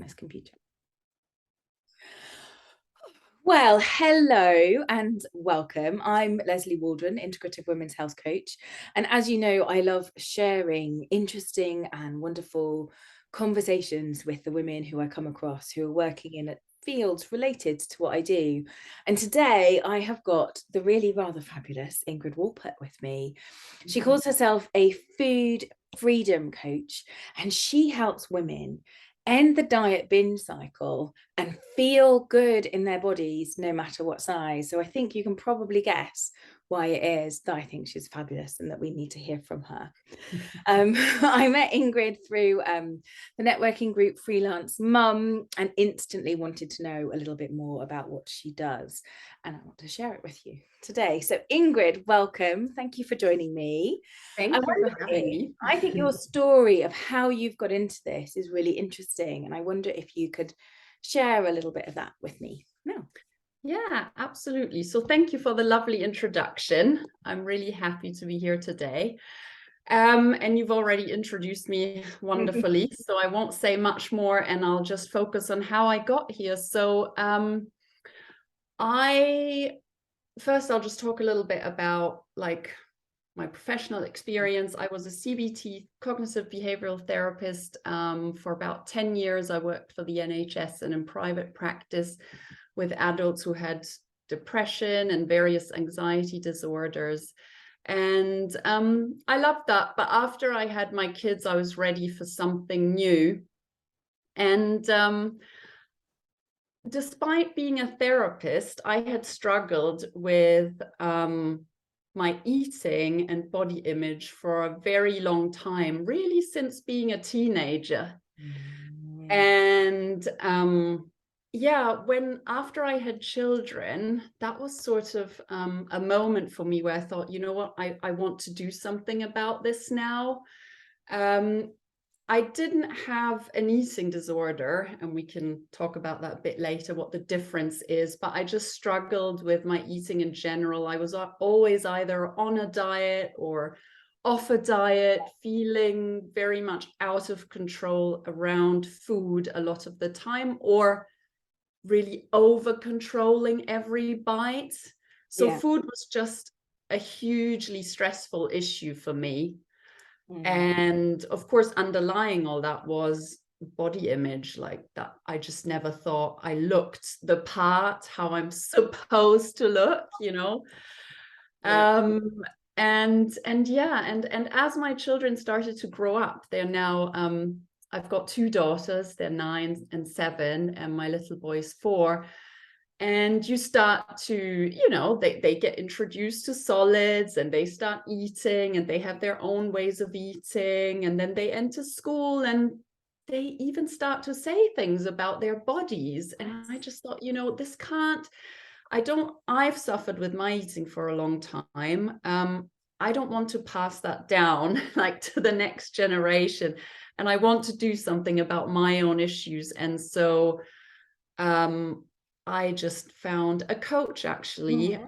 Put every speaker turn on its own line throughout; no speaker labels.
this computer. Well, hello and welcome. I'm Leslie Waldron, Integrative Women's Health Coach. And as you know, I love sharing interesting and wonderful conversations with the women who I come across who are working in fields related to what I do. And today I have got the really rather fabulous Ingrid Wolpert with me. She calls herself a food freedom coach, and she helps women end the diet binge cycle and feel good in their bodies no matter what size. So I think you can probably guess why it is that I think she's fabulous and that we need to hear from her. I met Ingrid through the networking group Freelance Mum and instantly wanted to know a little bit more about what she does. And I want to share it with you today. So Ingrid, welcome. Thank you for joining me.
Thank you for having me.
I think your story of how you've got into this is really interesting. And I wonder if you could share a little bit of that with me now.
Yeah, absolutely. So thank you for the lovely introduction. I'm really happy to be here today. And you've already introduced me wonderfully, so I won't say much more and I'll just focus on how I got here. So I'll just talk a little bit about my professional experience. I was a CBT, cognitive behavioral therapist, for about 10 years. I worked for the NHS and in private practice with adults who had depression and various anxiety disorders. And I loved that. But after I had my kids, I was ready for something new. And despite being a therapist, I had struggled with my eating and body image for a very long time, really since being a teenager. And after I had children, that was sort of a moment for me where I thought, you know what, I want to do something about this now. I didn't have an eating disorder, and we can talk about that a bit later, what the difference is, but I just struggled with my eating in general. I was always either on a diet or off a diet, feeling very much out of control around food a lot of the time, or really over controlling every bite. So food was just a hugely stressful issue for me. And of course, underlying all that was body image, like that. I just never thought I looked the part, how I'm supposed to look, you know. And as my children started to grow up, they're now I've got two daughters, they're 9 and 7, and my little boy's 4. And you start to, you know, they get introduced to solids and they start eating and they have their own ways of eating. And then they enter school and they even start to say things about their bodies. And I just thought, you know, I've suffered with my eating for a long time. I don't want to pass that down like to the next generation. And I want to do something about my own issues. And so I just found a coach, actually,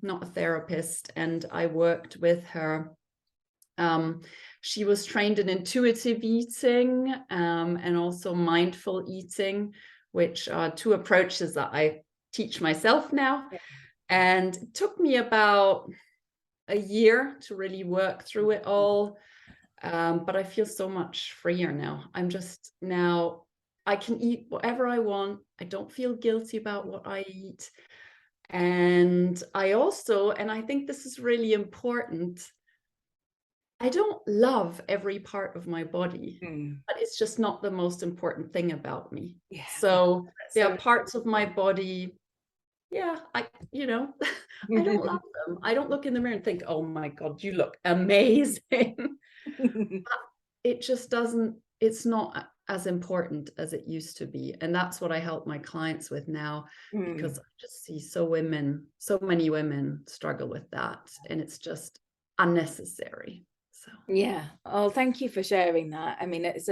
not a therapist, and I worked with her. She was trained in intuitive eating and also mindful eating, which are two approaches that I teach myself now. And it took me about a year to really work through it all. But I feel so much freer now. I can eat whatever I want. I don't feel guilty about what I eat. And I think this is really important, I don't love every part of my body, but it's just not the most important thing about me. So there are parts of my body, I don't love them. I don't look in the mirror and think, oh my God, you look amazing. It just doesn't, it's not as important as it used to be. And that's what I help my clients with now, because I just see so many women struggle with that, and it's just unnecessary. So
oh, thank you for sharing that. I mean, it's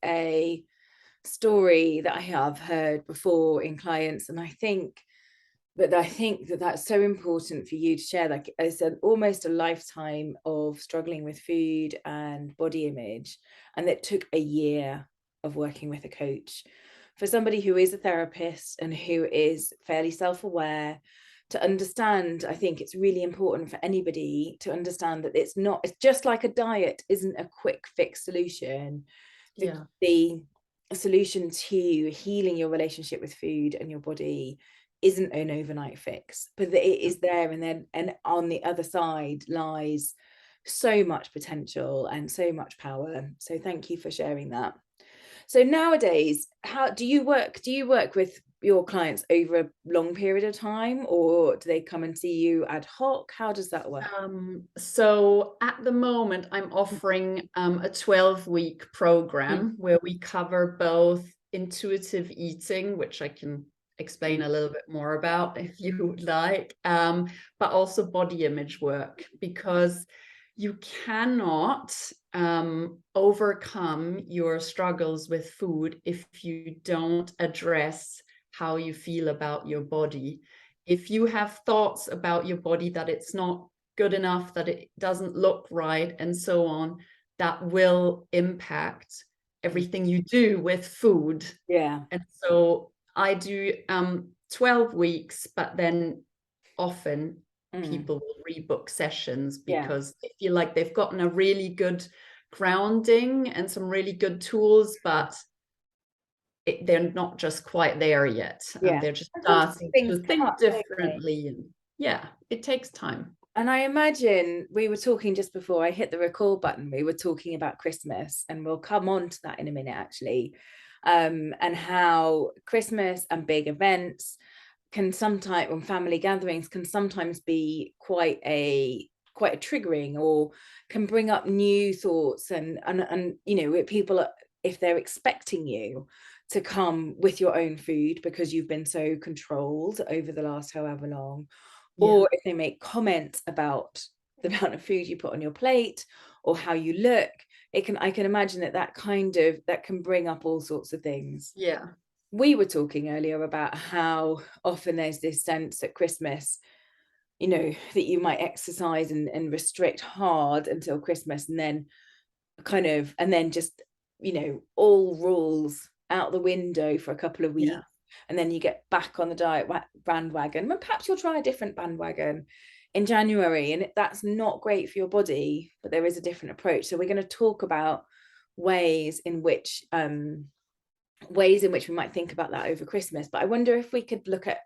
a story that I have heard before in clients, and I think that that's so important for you to share. Like, it's almost a lifetime of struggling with food and body image, and it took a year of working with a coach. For somebody who is a therapist and who is fairly self-aware, to understand, I think it's really important for anybody to understand that it's just like a diet isn't a quick fix solution.
Yeah.
The solution to healing your relationship with food and your body isn't an overnight fix, but that it is there, and on the other side lies so much potential and so much power. So thank you for sharing that. So nowadays, how do you work? Do you work with your clients over a long period of time, or do they come and see you ad hoc? How does that work?
So at the moment, I'm offering a 12-week program where we cover both intuitive eating, which I can explain a little bit more about if you would like, but also body image work, because you cannot overcome your struggles with food if you don't address how you feel about your body. If you have thoughts about your body that it's not good enough, that it doesn't look right, and so on, that will impact everything you do with food.
Yeah.
And so I do 12 weeks, but then often people will rebook sessions because they feel like they've gotten a really good grounding and some really good tools, but they're not just quite there yet. They're just starting to think differently. And yeah, it takes time.
And I imagine we were talking just before I hit the record button, we were talking about Christmas, and we'll come on to that in a minute, actually, and how Christmas and big events can sometimes, when family gatherings can sometimes be quite a triggering, or can bring up new thoughts, and you know, people, if they're expecting you to come with your own food because you've been so controlled over the last however long, or if they make comments about the amount of food you put on your plate or how you look, I can imagine that can bring up all sorts of things.
Yeah.
We were talking earlier about how often there's this sense at Christmas, you know, that you might exercise and restrict hard until Christmas, and then just, you know, all rules out the window for a couple of weeks. And then you get back on the diet bandwagon, and perhaps you'll try a different bandwagon in January, and that's not great for your body, but there is a different approach. So we're going to talk about ways in which we might think about that over Christmas. But I wonder if we could look at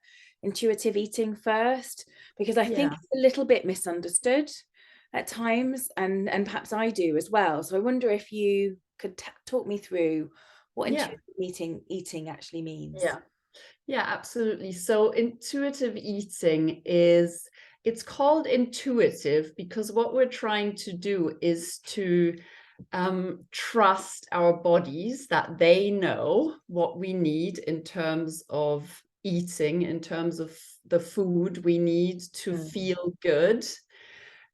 intuitive eating first, because I think it's a little bit misunderstood at times, and perhaps I do as well. So I wonder if you could talk me through what intuitive eating actually means.
Yeah, absolutely. So intuitive eating it's called intuitive because what we're trying to do is to trust our bodies that they know what we need in terms of eating, in terms of the food we need to feel good,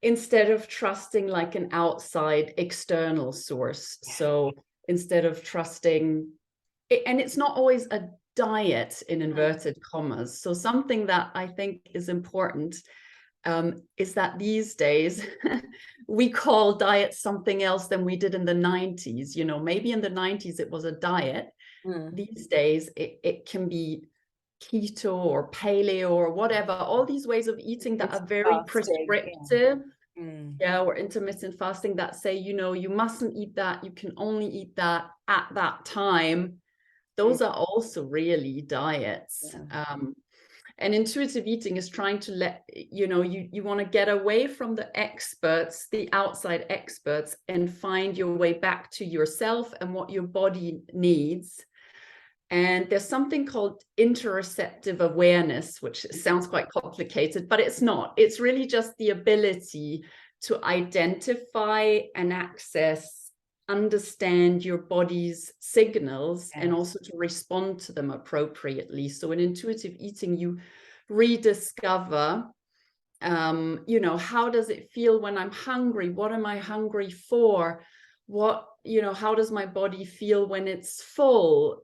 instead of trusting like an outside external source. So instead of trusting, and it's not always a diet in inverted commas. So something that I think is important is that these days we call diet something else than we did in the 90s. You know, maybe in the 90s it was a diet. These days it can be keto or paleo or whatever, all these ways of eating that are very prescriptive. Or intermittent fasting that say, you know, you mustn't eat that, you can only eat that at that time. Those are also really diets. And intuitive eating is trying to let, you know, you want to get away from the experts, the outside experts, and find your way back to yourself and what your body needs. And there's something called interoceptive awareness, which sounds quite complicated, but it's not. It's really just the ability to identify and access, understand your body's signals, and also to respond to them appropriately. So in intuitive eating, you rediscover, you know, how does it feel when I'm hungry? What am I hungry for? What, you know, how does my body feel when it's full?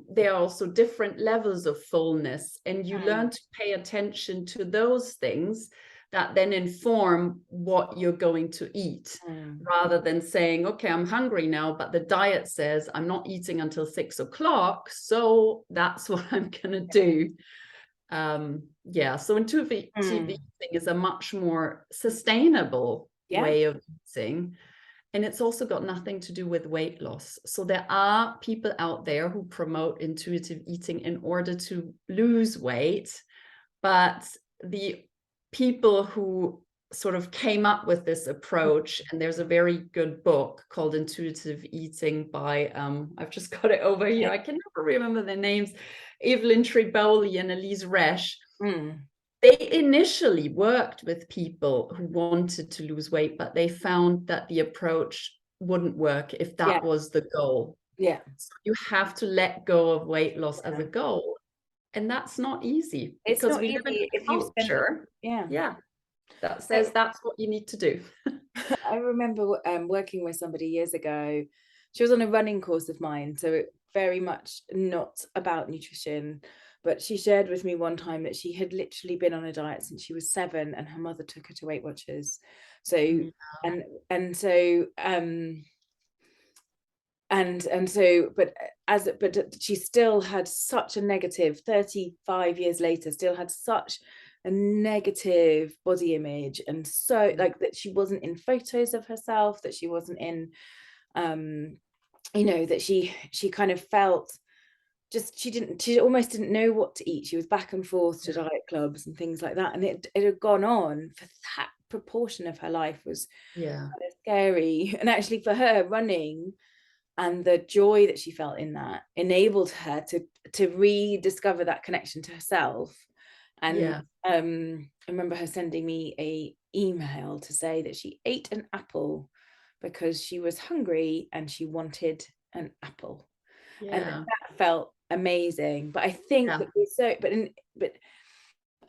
There are also different levels of fullness, and you learn to pay attention to those things that then inform what you're going to eat, rather than saying, okay, I'm hungry now, but the diet says I'm not eating until 6 o'clock, so that's what I'm going to do. Yeah, so intuitive eating is a much more sustainable way of eating. And it's also got nothing to do with weight loss. So there are people out there who promote intuitive eating in order to lose weight. But the people who sort of came up with this approach, and there's a very good book called Intuitive Eating by, I've just got it over here, I can never remember their names, Evelyn Triboli and Elise Resch. They initially worked with people who wanted to lose weight, but they found that the approach wouldn't work if that was the goal. So you have to let go of weight loss as a goal. And that's not easy, because we live in a culture that says that's what you need to do.
I remember working with somebody years ago. She was on a running course of mine, so very much not about nutrition. But she shared with me one time that she had literally been on a diet since she was 7, and her mother took her to Weight Watchers. So but she still had such a negative, 35 years later, still had such a negative body image, and so like that she wasn't in photos of herself, that she wasn't in that she kind of felt just she almost didn't know what to eat. She was back and forth to diet clubs and things like that, and it had gone on for that proportion of her life. Was kind of scary. And actually for her, running and the joy that she felt in that enabled her to rediscover that connection to herself. And I remember her sending me a email to say that she ate an apple because she was hungry and she wanted an apple. And that felt amazing. But I think that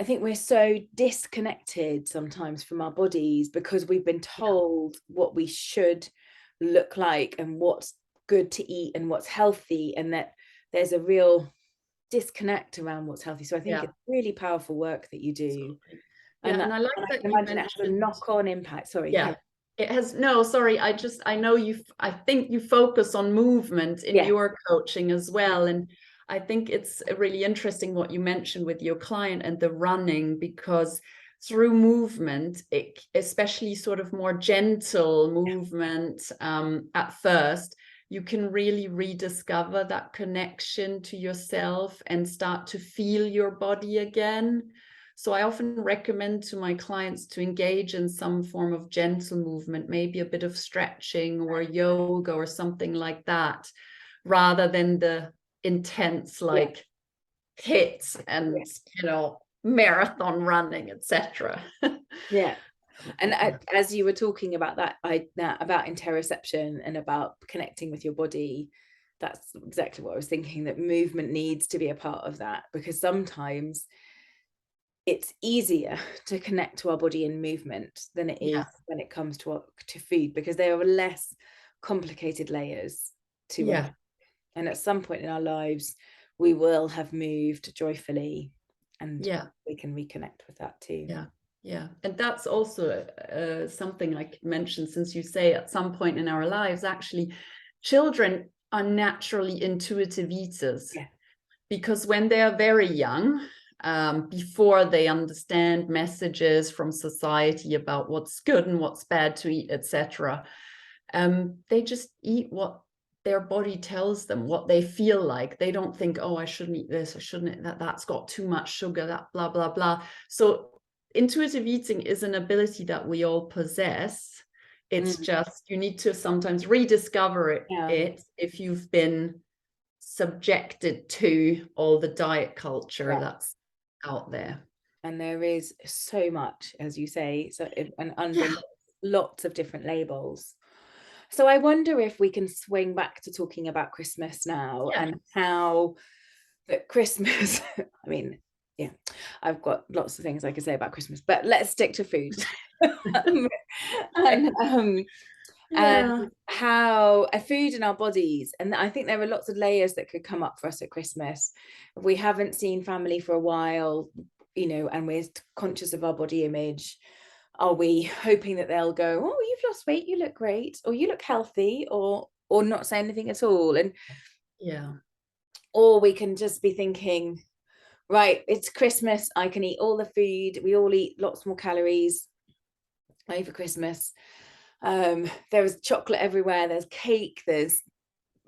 I think we're so disconnected sometimes from our bodies, because we've been told what we should look like and what's good to eat and what's healthy, and that there's a real disconnect around what's healthy. So I think it's really powerful work that you do.
And I like
and
that
I can
you
imagine it has a knock-on impact. Sorry.
It has, no, sorry, I know I think you focus on movement in your coaching as well. And I think it's really interesting what you mentioned with your client and the running, because through movement, especially sort of more gentle movement at first, you can really rediscover that connection to yourself and start to feel your body again. So I often recommend to my clients to engage in some form of gentle movement, maybe a bit of stretching or yoga or something like that, rather than the intense hits and marathon running, etc.
And as you were talking about that, about interoception and about connecting with your body, that's exactly what I was thinking, that movement needs to be a part of that, because sometimes it's easier to connect to our body in movement than it is when it comes to food, because there are less complicated layers to it. And at some point in our lives, we will have moved joyfully, and we can reconnect with that too.
And that's also something like mentioned, since you say at some point in our lives, actually, children are naturally intuitive eaters, because when they are very young, before they understand messages from society about what's good and what's bad to eat, etc., they just eat what their body tells them, what they feel like. They don't think, oh, I shouldn't eat this, I shouldn't eat that, that's got too much sugar, that blah, blah, blah. So intuitive eating is an ability that we all possess. It's just, you need to sometimes rediscover it if you've been subjected to all the diet culture that's out there.
And there is so much, as you say, and under lots of different labels. So I wonder if we can swing back to talking about Christmas now, and how that Christmas, I mean, I've got lots of things I could say about Christmas, but let's stick to food. And how food in our bodies, and I think there are lots of layers that could come up for us at Christmas. If we haven't seen family for a while, you know, and we're conscious of our body image, are we hoping that they'll go, oh, you've lost weight, you look great, or you look healthy, or not say anything at all? And
Yeah.
or we can just be thinking, right, it's Christmas, I can eat all the food, we all eat lots more calories over Christmas. There's chocolate everywhere, there's cake, there's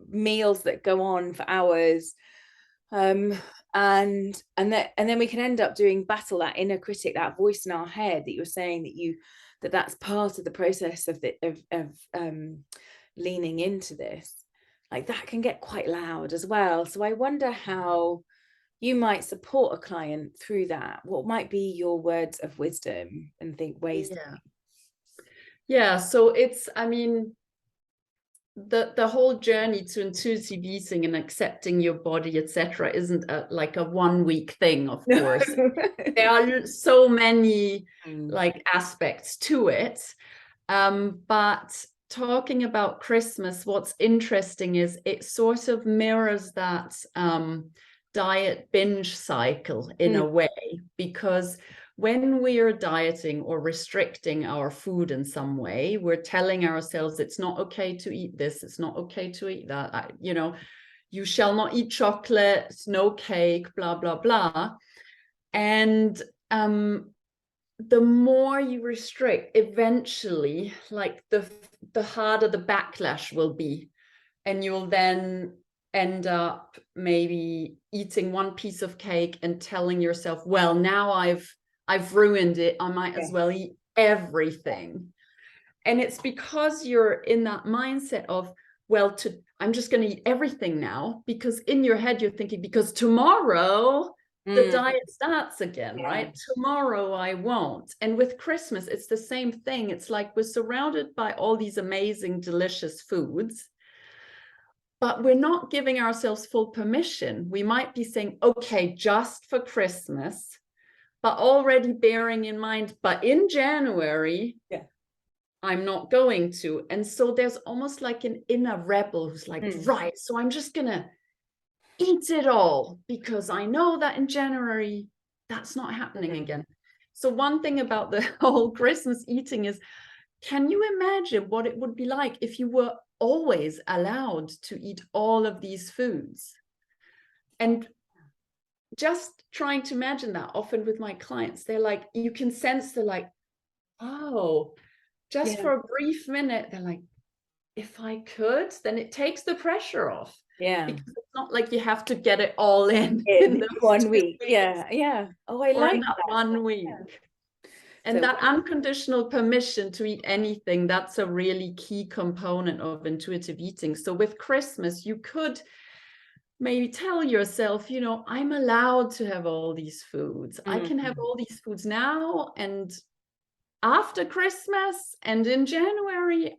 meals that go on for hours. And then we can end up doing battle that inner critic, that voice in our head that you're saying that's part of the process of leaning into this. Like that can get quite loud as well. So I wonder how you might support a client through that. What might be your words of wisdom and ways?
Yeah. So it's, I mean, the whole journey to intuitive eating and accepting your body, etc., isn't like a 1 week thing, of course. There are so many like aspects to it. But talking about Christmas, what's interesting is it sort of mirrors that diet binge cycle in a way, because when we are dieting or restricting our food in some way, we're telling ourselves it's not okay to eat this, it's not okay to eat that, you know, you shall not eat chocolate, no cake, blah, blah, blah. And the more you restrict, eventually, like the harder the backlash will be. And you'll then end up maybe eating one piece of cake and telling yourself, well, now I've ruined it, I might as well eat everything. And it's because you're in that mindset of, well, I'm just going to eat everything now, because in your head you're thinking, because tomorrow the diet starts again, right? Tomorrow I won't. And with Christmas, it's the same thing. It's like we're surrounded by all these amazing, delicious foods, but we're not giving ourselves full permission. We might be saying, okay, just for Christmas, but already bearing in mind, but in January, I'm not going to. And so there's almost like an inner rebel who's like, right, so I'm just going to eat it all, because I know that in January, that's not happening again. So one thing about the whole Christmas eating is, can you imagine what it would be like if you were always allowed to eat all of these foods? And just trying to imagine that, often with my clients, they're like, you can sense they're like, oh, just for a brief minute, they're like, if I could, then it takes the pressure off. Because it's not like you have to get it all in those
1 week.
weeks.
Yeah. Oh, I like
that 1 week. And
so,
that unconditional permission to eat anything, that's a really key component of intuitive eating. So with Christmas, you could maybe tell yourself, you know, I'm allowed to have all these foods. I can have all these foods now and after Christmas, and in January,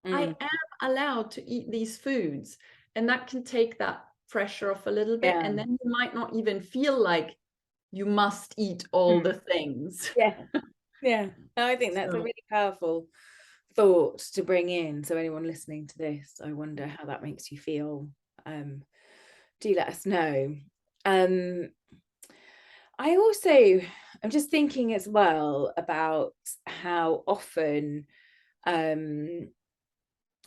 I am allowed to eat these foods. And that can take that pressure off a little bit. And then you might not even feel like you must eat all the things.
Yeah. No, I think that's a really powerful thought to bring in. So anyone listening to this, I wonder how that makes you feel. Do let us know. I'm just thinking as well about how often, and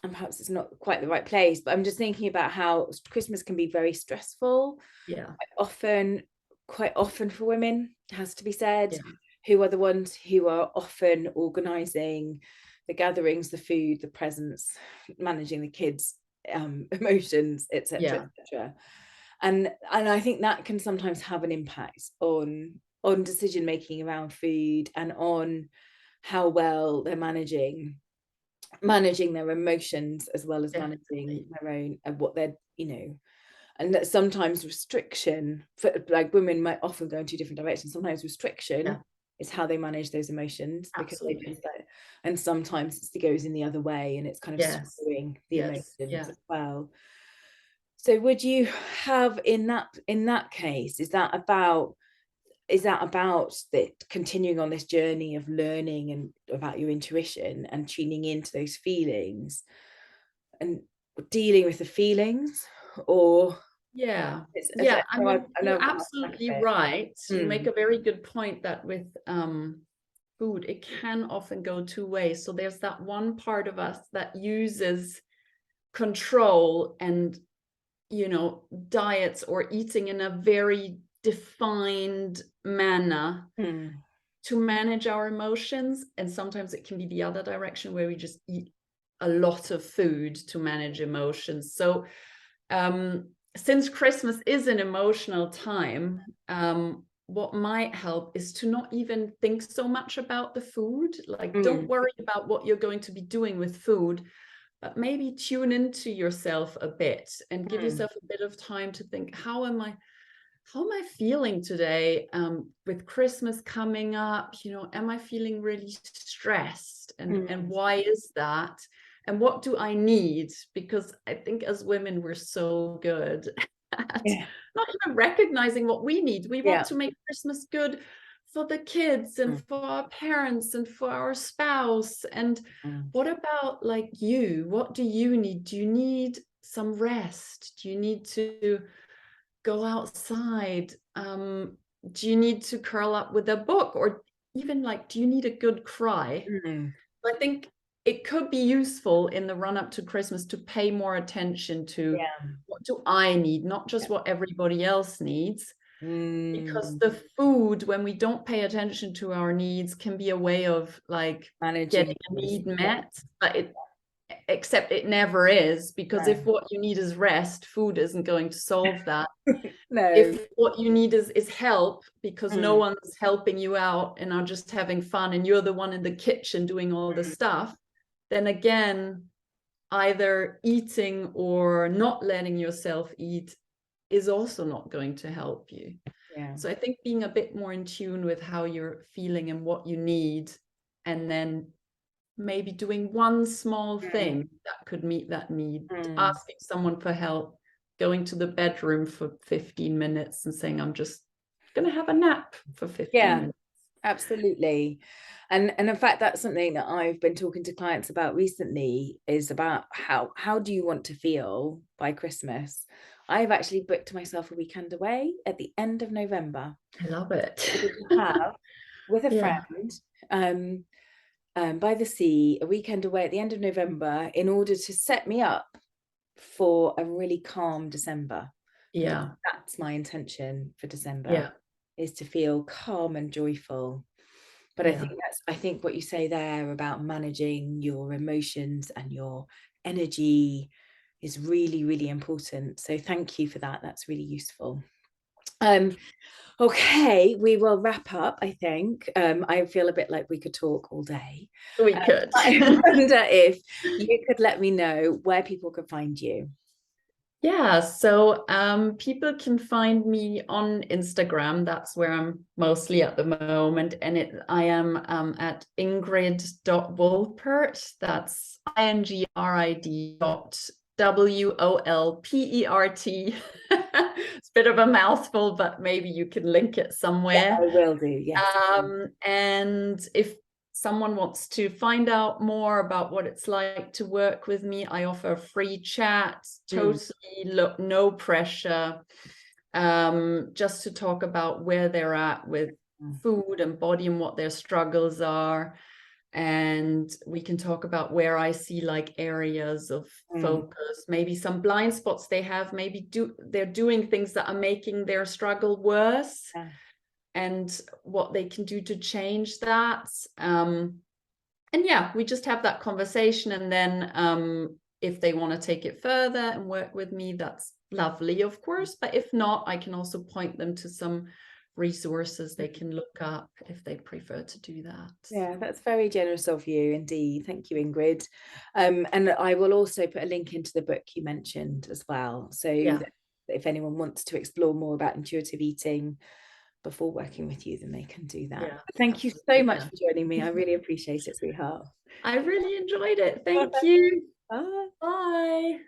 perhaps it's not quite the right place, but I'm just thinking about how Christmas can be very stressful. Quite often for women, it has to be said, who are the ones who are often organizing the gatherings, the food, the presents, managing the kids' emotions, etc., etc. And I think that can sometimes have an impact on decision making around food, and on how well they're managing their emotions, as well as managing their own, what they're, you know. And that sometimes restriction, for like women, might often go in two different directions. Sometimes restriction is how they manage those emotions, because they just, and sometimes it goes in the other way, and it's kind of skewing the emotions as well. So would you have, in that case, is that about continuing on this journey of learning and about your intuition and tuning into those feelings and dealing with the feelings, or
Yeah.
It's
Yeah. I
I
mean,
know
you're
I've got my back
absolutely
a bit.
right. You make
Mm,
a very good point that with food, it can often go two ways. So there's that one part of us that uses control and, diets or eating in a very defined manner
mm,
to manage our emotions. And sometimes it can be the other direction where we just eat a lot of food to manage emotions. So since Christmas is an emotional time, what might help is to not even think so much about the food. Like, don't
mm,
worry about what you're going to be doing with food, but maybe tune into yourself a bit and give
mm,
yourself a bit of time to think, how am I feeling today, with Christmas coming up? Am I feeling really stressed? And
mm.
why is that? And what do I need? Because I think as women, we're so good at
Yeah,
not even recognizing what we need. We want
yeah.
to make Christmas good for the kids and
Mm,
for our parents and for our spouse. And
mm,
what about like you? What do you need? Do you need some rest? Do you need to go outside? Do you need to curl up with a book? Or even like, do you need a good cry?
mm.
I think it could be useful in the run up to Christmas to pay more attention to
Yeah.
what do I need, not
Yeah.
just what everybody else needs. Because
Mm.
the food, when we don't pay attention to our needs, can be a way of like
Managing
getting a
those.
need
Yeah.
met, but except it never is, because
No.
if what you need is rest, food isn't going to solve that.
No.
If what you need is help, because no
Mm,
one's helping you out and are just having fun and you're the one in the kitchen doing all the
mm.
stuff, then again, either eating or not letting yourself eat is also not going to help you.
Yeah.
So I think being a bit more in tune with how you're feeling and what you need, and then maybe doing one small
Mm,
thing that could meet that need,
mm.
asking someone for help, going to the bedroom for 15 minutes and saying, I'm just going to have a nap for 15
Yeah,
minutes.
absolutely. And in fact, that's something that I've been talking to clients about recently, is about how do you want to feel by Christmas? I've actually booked myself a weekend away at the end of November.
I love it.
Able to have with a
Yeah.
friend, um, by the sea, a weekend away at the end of November, in order to set me up for a really calm December. Like,
Yeah.
that's my intention for December,
Yeah.
is to feel calm and joyful. But
Yeah.
I think what you say there about managing your emotions and your energy is really, really important. So thank you for that. That's really useful. Okay, we will wrap up, I think. I feel a bit like we could talk all day.
We could.
I wonder if you could let me know where people could find you.
Yeah, so people can find me on Instagram. That's where I'm mostly at the moment. And I am at Ingrid.Wolpert. That's Ingrid.Wolpert. It's a bit of a mouthful, but maybe you can link it
Yeah,
somewhere.
I will do. Yes.
And if someone wants to find out more about what it's like to work with me, I offer a free chat,
Mm,
totally no pressure, just to talk about where they're at with
mm,
food and body and what their struggles are. And we can talk about where I see like areas of
mm.
focus, maybe some blind spots they have, maybe they're doing things that are making their struggle worse,
Yeah.
and what they can do to change that. And yeah, we just have that conversation. And then if they want to take it further and work with me, that's lovely, of course. But if not, I can also point them to some resources they can look up if they prefer to do that.
Yeah, that's very generous of you indeed. Thank you, Ingrid. And I will also put a link into the book you mentioned as well. So
Yeah.
that if anyone wants to explore more about intuitive eating before working with you, then they can do that.
Yeah,
Thank you so
absolutely.
much
Yeah.
for joining me. I really appreciate it, sweetheart.
I really enjoyed it. Thank you.
Bye.
Bye.